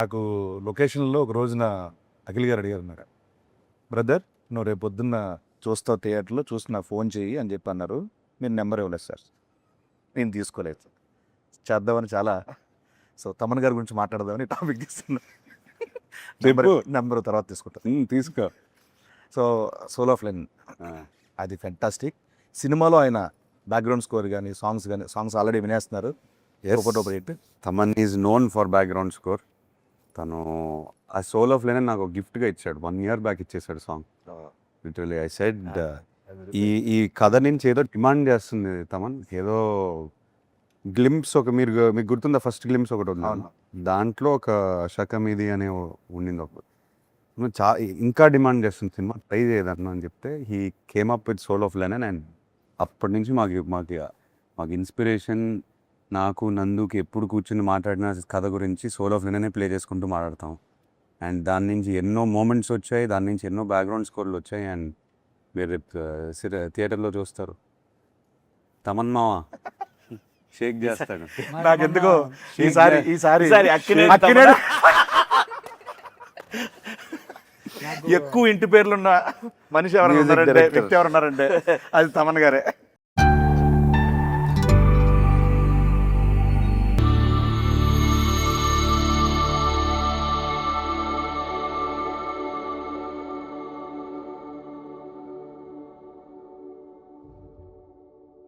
నాకు లొకేషన్లో ఒక రోజున అఖిల్ గారు అడిగారు నాకు, బ్రదర్ నువ్వు రేపు పొద్దున్న చూస్తావు థియేటర్లో చూసి నాకు ఫోన్ చేయి అని చెప్పి అన్నారు. మీరు నెంబర్ ఇవ్వలేదు సార్. నేను తీసుకోలేదు సార్. చేద్దామని చాలా తమన్ గారి గురించి మాట్లాడదామని టాపిక్ తీసుకున్నా. నెంబర్ తర్వాత తీసుకుంటాను. తీసుకో. సో సోల్ ఆఫ్ లైన్ అది ఫెంటాస్టిక్. సినిమాలో ఆయన బ్యాక్గ్రౌండ్ స్కోర్ కానీ సాంగ్స్ ఆల్రెడీ వినేస్తున్నారు. Thaman is known for background score. తను ఆ సోల్ ఆఫ్ లైన్ నాకు గిఫ్ట్గా ఇచ్చాడు. 1 year బ్యాక్ ఇచ్చేసాడు సాంగ్. లిటరలీ ఐ సెడ్ ఈ కథ నుంచి ఏదో డిమాండ్ చేస్తుంది తమన్. ఏదో గ్లింప్స్ మీకు గుర్తుందా? ఫస్ట్ గ్లింప్స్ ఒకటి ఉంది, దాంట్లో ఒక శకం ఇది అనే ఉండింది. ఇంకా డిమాండ్ చేస్తుంది సినిమా, ట్రై చేయదన్నా అని చెప్తే he came up with soul of line. And అప్పటి నుంచి మాకు ఇన్స్పిరేషన్. నాకు నందుకి ఎప్పుడు కూర్చుని మాట్లాడిన కథ గురించి సోల్ ఆఫ్ లైన్ ప్లే చేసుకుంటూ మాట్లాడతాం. అండ్ దాని నుంచి ఎన్నో మూమెంట్స్ వచ్చాయి, దాని నుంచి ఎన్నో బ్యాక్గ్రౌండ్ స్కోర్లు వచ్చాయి. అండ్ మీరు థియేటర్లో చూస్తారు. తమన్ మావా షేక్ చేస్తాడు. నాకెందుకో ఈసారి ఎక్కువ ఇంటి పేర్లున్న మనిషి ఎవరైనా ఉన్నారంటే, వ్యక్తి ఎవరున్నారంటే అది తమన్ గారే.